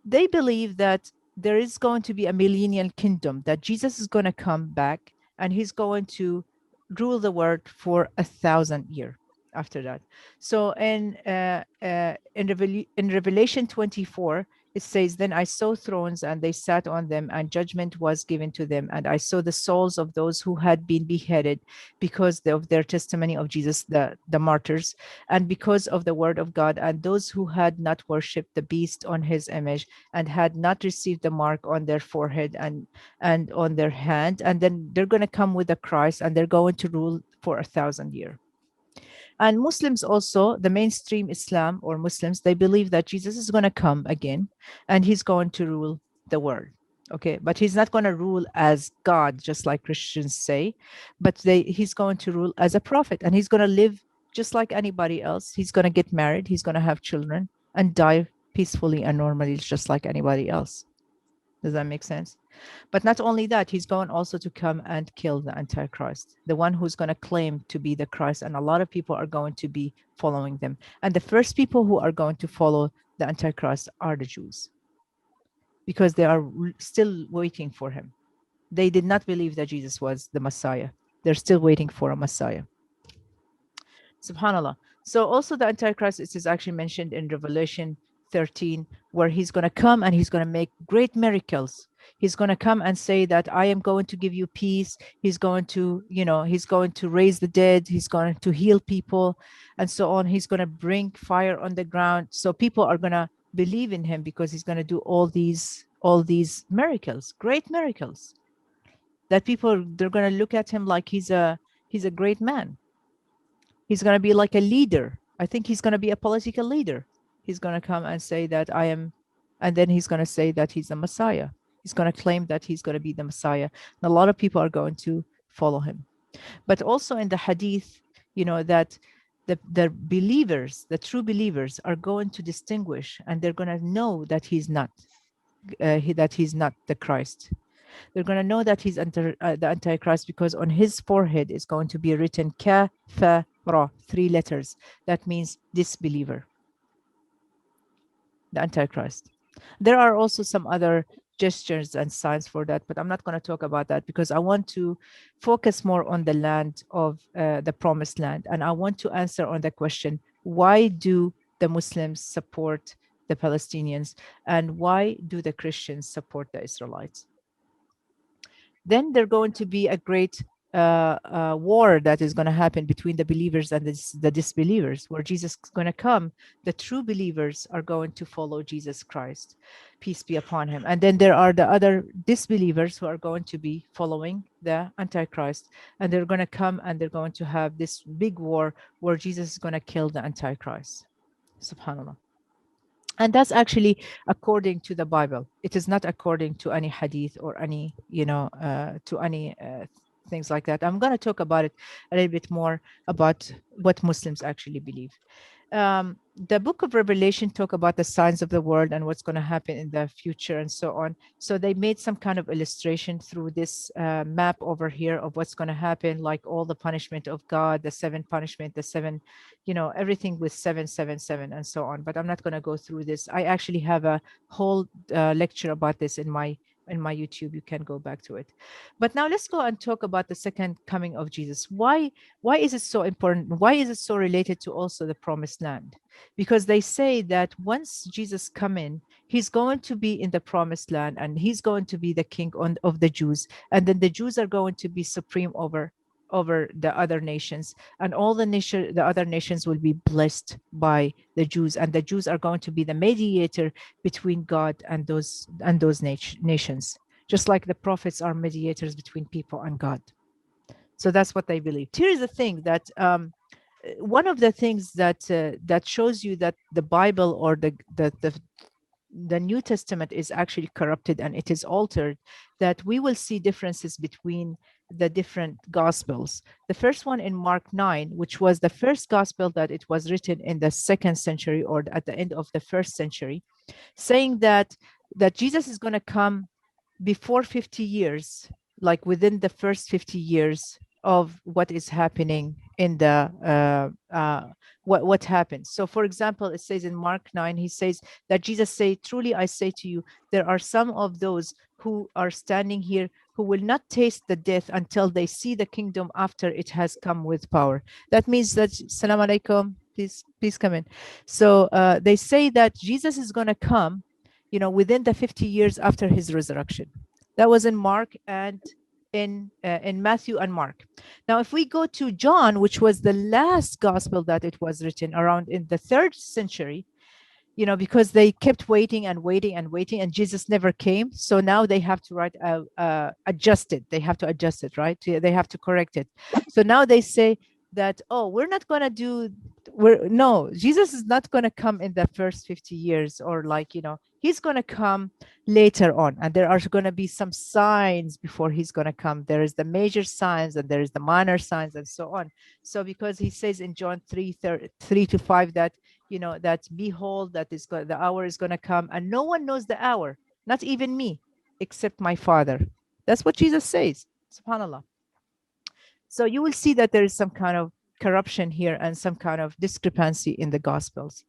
they believe that there is going to be a millennial kingdom, that Jesus is going to come back and he's going to rule the world for 1,000 years after that. So in Revelation 24, it says, "Then I saw thrones, and they sat on them, and judgment was given to them. And I saw the souls of those who had been beheaded because of their testimony of Jesus, the martyrs, and because of the word of God, and those who had not worshipped the beast on his image, and had not received the mark on their forehead and on their hand. And then they're going to come with the Christ, and they're going to rule for 1,000 years." And Muslims also, the mainstream Islam or Muslims, they believe that Jesus is going to come again and he's going to rule the world. Okay, but he's not going to rule as God, just like Christians say, but he's going to rule as a prophet, and he's going to live just like anybody else. He's going to get married, he's going to have children, and die peacefully and normally, just like anybody else. Does that make sense? But not only that, he's going also to come and kill the Antichrist, the one who's going to claim to be the Christ. And a lot of people are going to be following them. And the first people who are going to follow the Antichrist are the Jews, because they are still waiting for him. They did not believe that Jesus was the Messiah. They're still waiting for a Messiah. Subhanallah. So also the Antichrist, it is actually mentioned in Revelation 13, where he's going to come and he's going to make great miracles. He's going to come and say that I am going to give you peace. He's going to, he's going to raise the dead. He's going to heal people and so on. He's going to bring fire on the ground. So people are going to believe in him because he's going to do all these miracles, great miracles, that people, they're going to look at him like he's a great man. He's going to be like a leader. I think he's going to be a political leader. He's going to come and say that I am, and then he's going to say that he's the Messiah. He's going to claim that he's going to be the Messiah. And a lot of people are going to follow him. But also in the hadith, that the believers, the true believers, are going to distinguish, and they're going to know that he's not, that he's not the Christ. They're going to know that he's the Antichrist, because on his forehead is going to be written Kafara, 3 letters. That means disbeliever, the Antichrist. There are also some other gestures and signs for that, but I'm not going to talk about that because I want to focus more on the land of the promised land. And I want to answer on the question, why do the Muslims support the Palestinians, and why do the Christians support the Israelites? Then there's going to be a great war that is going to happen between the believers and the disbelievers, where Jesus is going to come. The true believers are going to follow Jesus Christ, peace be upon him. And then there are the other disbelievers who are going to be following the Antichrist. And they're going to come and they're going to have this big war where Jesus is going to kill the Antichrist. Subhanallah. And that's actually according to the Bible. It is not according to any hadith or any, to any things like that. I'm going to talk about it a little bit more about what Muslims actually believe. The book of Revelation talk about the signs of the world and what's going to happen in the future and so on. So they made some kind of illustration through this map over here of what's going to happen, like all the punishment of God, the 7 punishment, the 7, everything with 777 and so on. But I'm not going to go through this. I actually have a whole lecture about this in my YouTube. You can go back to it. But now let's go and talk about the second coming of Jesus. Why is it so important? Why is it so related to also the promised land? Because they say that once Jesus come in, he's going to be in the promised land, and he's going to be the king of the Jews, and then the Jews are going to be supreme over the other nations, and all the other nations will be blessed by the Jews, and the Jews are going to be the mediator between God and those nations, just like the prophets are mediators between people and God. So that's what they believe. Here is the thing that one of the things that shows you that the Bible or the New Testament is actually corrupted and it is altered, that we will see differences between the different gospels. The first one in Mark 9, which was the first gospel that it was written in the 2nd century or at the end of the 1st century, saying that Jesus is going to come before 50 years, like within the first 50 years of what is happening in the what happens. So for example, it says in Mark 9, he says that Jesus say, truly I say to you, there are some of those who are standing here who will not taste the death until they see the kingdom after it has come with power. That means that, salam alaikum, please come in. So they say that Jesus is going to come, within the 50 years after his resurrection. That was in Mark and in Matthew and Mark. Now, if we go to John, which was the last gospel that it was written around in the 3rd century, because they kept waiting and waiting and waiting, and Jesus never came. So now they have to adjust it. They have to adjust it, right? They have to correct it. So now they say that, oh, we're not going to do, no, Jesus is not going to come in the first 50 years, or he's going to come later on. And there are going to be some signs before he's going to come. There is the major signs and there is the minor signs and so on. So because he says in John 3:3-5 that, that behold, the hour is going to come and no one knows the hour, not even me, except my Father. That's what Jesus says, subhanallah. So you will see that there is some kind of corruption here and some kind of discrepancy in the Gospels.